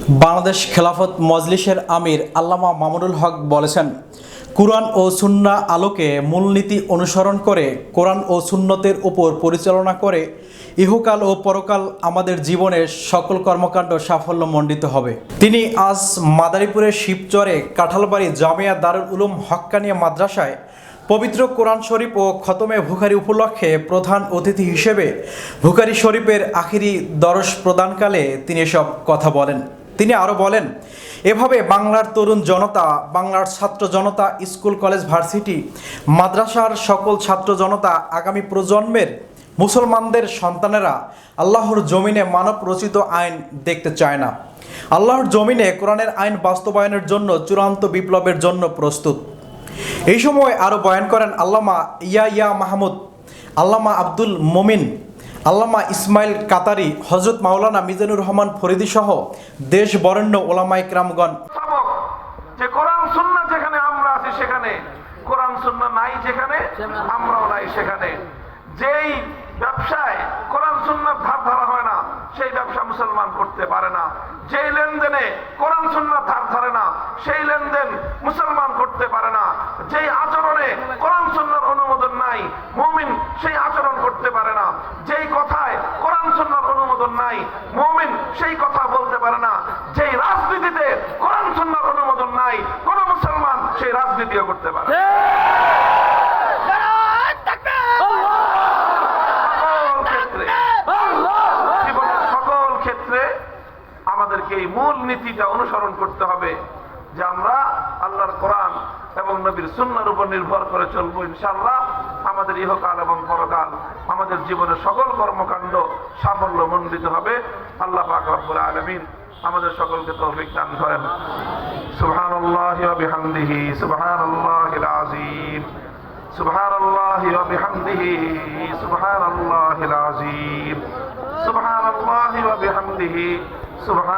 বাংলাদেশ খেলাফত মজলিসের আমির আল্লামা মামুনুল হক বলেছেন, কুরআন ও সুন্নাহ আলোকে মূলনীতি অনুসরণ করে কোরআন ও সুন্নতের উপর পরিচালনা করে ইহকাল ও পরকাল আমাদের জীবনের সকল কর্মকাণ্ড সাফল্যমণ্ডিত হবে। তিনি আজ মাদারীপুরের শিবচরে কাঁঠালবাড়ি জামিয়া দারুল উলুম হক্কানিয়া মাদ্রাসায় পবিত্র কোরআন শরীফ ও খতমে বুখারী উপলক্ষে প্রধান অতিথি হিসেবে বুখারী শরীফের আখিরি দরস প্রদানকালে তিনি এসব কথা বলেন। তিনি আরও বলেন, এভাবে বাংলার তরুণ জনতা, বাংলার ছাত্র জনতা, স্কুল কলেজ ভার্সিটি মাদ্রাসার সকল ছাত্র জনতা, আগামী প্রজন্মের মুসলমানদের সন্তানেরা আল্লাহর জমিনে মানব রচিত আইন দেখতে চায় না। আল্লাহর জমিনে কোরআনের আইন বাস্তবায়নের জন্য চূড়ান্ত বিপ্লবের জন্য প্রস্তুত। এই সময় আরও বয়ান করেন আল্লামা ইয়া মাহমুদ, আল্লামা আব্দুল মোমিন, আল্লামা ইসমাইল কাতারি, হযরত মাওলানা মিজানুর রহমান ফরিদি সহ দেশ বরেণ্য ওলামায়ে কেরামগণ। যে কোরআন সুন্নাহ যেখানে আমরা আছি সেখানে, কোরআন সুন্নাহ নাই যেখানে আমরাও নাই সেখানে। যেই ব্যবসায় কোরআন সুন্নাহ ধার ধরা হয় না সেই ব্যবসা মুসলমান করতে পারে না। যেই লেনদেনে কোরআন সুন্নাহ ধার ধরে না সেই লেনদেন মুসলমান করতে পারে না। যেই আচরণে কোরআন সুন্নাহর অনুমোদন নাই মুমিন সেই আচরণ করতে পারে না। যেই কথায় কোরআন সুন্নাহর অনুমোদন নাই মুমিন সেই কথা বলতে পারে না। যেই রাজনীতিতে কোরআন সুন্নাহর অনুমোদন নাই কোন মুসলমান সেই রাজনীতিও করতে পারে না। আমাদেরকে এই মূল নীতিটা অনুসরণ করতে হবে যে আমরা আল্লাহর কোরআন এবং নবীর সুন্নাহর উপর নির্ভর করে চলবো। ইনশাআল্লাহ আমাদের ইহকাল এবং পরকাল আমাদের জীবনের সকল কর্মকাণ্ড সাফল্যমণ্ডিত হবে। আল্লাহ পাক রব্বুল আলামিন আমাদের সকলকে তৌফিক দান করেন। সুবহানাল্লাহি ওয়া বিহামদিহি সুবহানাল্লাহিল আযীম সুবহানাল্লাহি ওয়া বিহামদিহি সুবহানাল্লাহিল আযীম সুবহানাল্লাহি ওয়া বিহামদিহি সুবহান